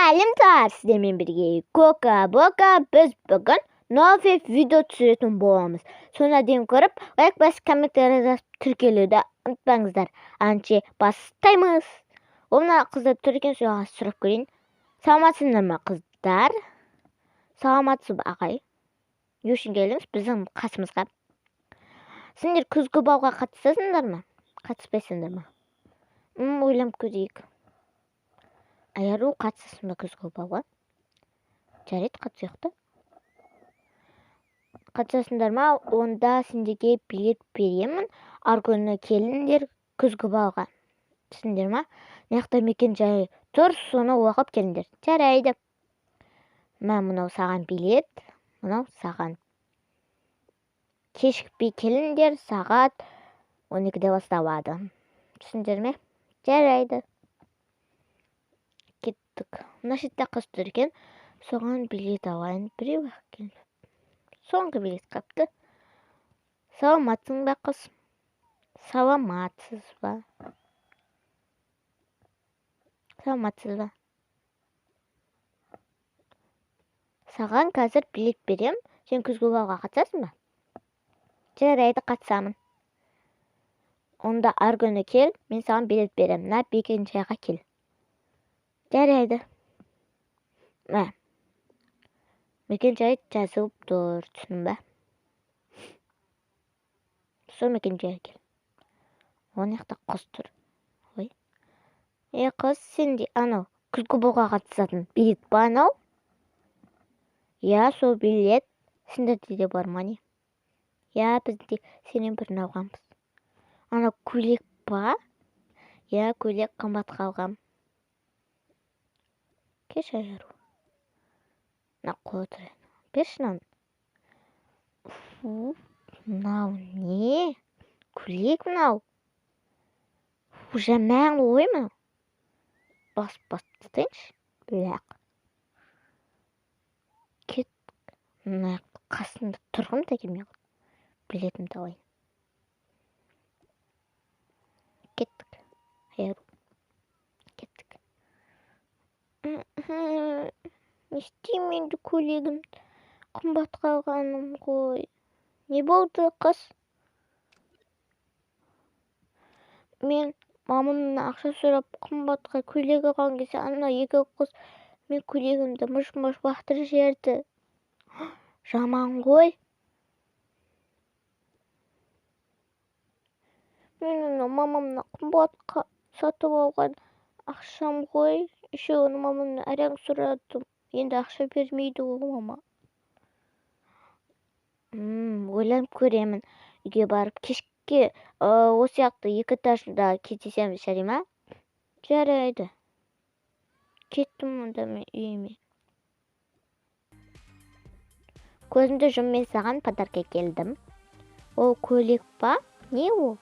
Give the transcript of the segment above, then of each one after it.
Сәлем сіздермен бірге Кока-Бока. Біз бүгін новый видео түсіретін боламыз. Соны дейін көріп, лайк басып, комментарий жазып тіркелуді ұмытпаңыздар. Анче бастаймыз. Оны қыздар түрген соған сұрап көрейін. Саламатсыздар ма қыздар? Саламатсыз ба ағай? Не үшін келдіңіз біздің қасымызға? Сендер күзгі бауға қатысасыңдар ма? Қатыспайсыңдар ма? Ойланып көрейік. Аяру қатысасың ба күзгі бауға? Жарайды, қатысайық та. Қатысасыңдар ма? Онда сендерге билет беремін. Аргүні келіңдер күзгі бауға. Түсіндер ма? Неқта мекен жайы тұр, соны оқып келіңдер. Жарайды. Мұнау саған билет, мұнау саған. Кешікпей келіңдер, сағат 12-де басталады. Түсіндер ме? Жарайды. Кеттік. Мына шетте қыз тұр екен. Соған билет алайын. Біреу екен. Соңғы билет қапты. Саламатсың ба қыз? Саламатсыз ба? Саламатсыз ба? Саған қазір билет берем. Сен күзгі бауға қатысасың ба? Жарайды, қатысамын. Онда аргүні кел, мен саған билет берем. Мына бекен жайға кел. Жарайды. Мекен жай жазылып тұр, түсін бе? Сол мекен жайға кел. Оны яқта қыз тұр. Ой. Қыз, сен де анау күзгі бауға қатысатын билет ба анау? Я, сол билет. Сендерде де бар ма не? Я, бізде сенен бірін алғанбыз. Анау көйлек ба? Я, көйлек қымбатқа алғам. Кеш айыру. На қотыр. Бершінан. Мынау не? Көйлек мынау. Жаман ой ма? Бас-бастайыншы. Біләк. Кет. Мына қасында тұрғым да келмей. Білетім талай. Кеттік. Айыру. Кеттік. Не істеймін енді көйлегім қымбат қалғаным ғой. Не болды қыз? Мен мамамнан ақша сұрап қымбатқа көйлек алған кезде ана екі қыз мен көйлегімді мұш-мұш лақтырып жіберді. Жаман ғой. Мен мамамнан қымбатқа сатып алған ақшам ғой. Еще оны мамамнан әрең сұрадым. Енді ақша бермейді ол мама. Ойланып көремін. Үйге барып кешке осы яқты екі этажында кездесеміз, жарай ма? Жарайды. Кеттім онда мен үйіме. Көзімді жұммен саған подарка келдім. Ол көйлек па? Не ол?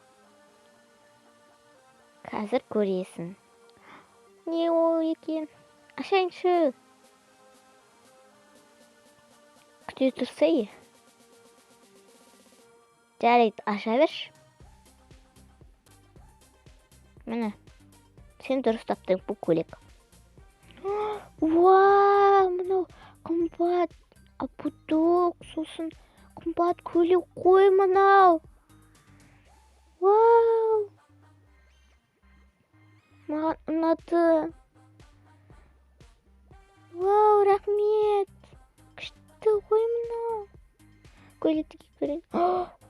Қазір көресің. Не ол екен? Ашайыншы. Күте тұрса е? Жарайды, аша берші. Міне, сен дұрыс таптың бұл көйлек. Вау, мынау қымбат апудок, сосын қымбат көйлек қой мынау. Вау. Маған ұнады. Вау, рахмет. Күшті ғой мынау. Көйлекті көрейін.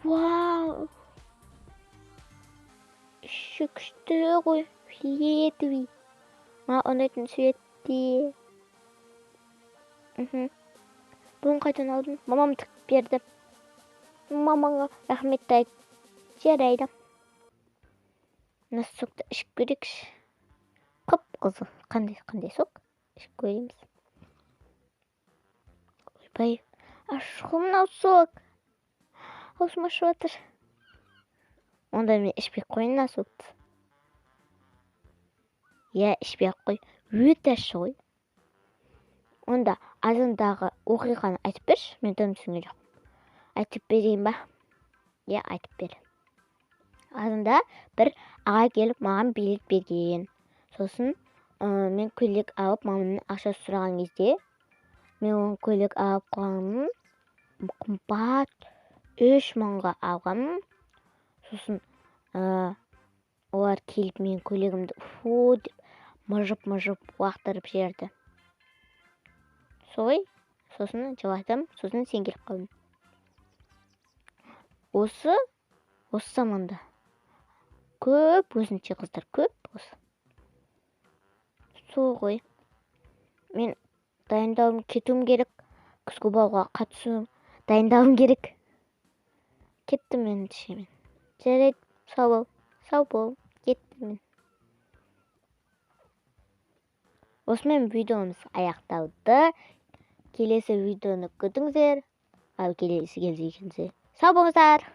Вау. Еще күшті ғой. Фиолетовый. Маған ұнайтын цветте. Бұны қайдан алдым? Мамам тігіп берді. Мамаңа рахмет айт. Жарайды. Носокты ішіп көрейікші. Қып-қызыл. Қандай сок? Ішіп көреміз. Ойбай. Ашық мынау сок. Аузым ашып жатыр. Онда мен ішпей қойын сокты. Я, ішпей қой. Өте ашық ғой. Онда азындағы оқиғаны айтып берші. Мен түсінген жоқпын. Айтып берейін ба? Я, айтып бер. Азында бір ағай келіп маған билет берген. Сосын мен көйлек алып мамамнан ақша сұраған кезде мен оған көйлек алып қойғанмын, қымбат 3 мыңға алғанмын. Сосын олар келіп мен көйлегімді фу деп мыжып лақтырып жіберді. Солай, сосын жыладым, сосын сен келіп қалдың. Осы заманда көп өзінше қыздар көп осы. Сол ғой. Мен дайындалым кетуім керек. Күзгі балға қатысуым дайындалым керек. Кеттім мен шемен. Жарайды, сау бол. Кеттім мен. Осымен видеомыз аяқталды. Келесі видеоны күтіңіздер. Ал келесі кездескенше сау болыңыздар.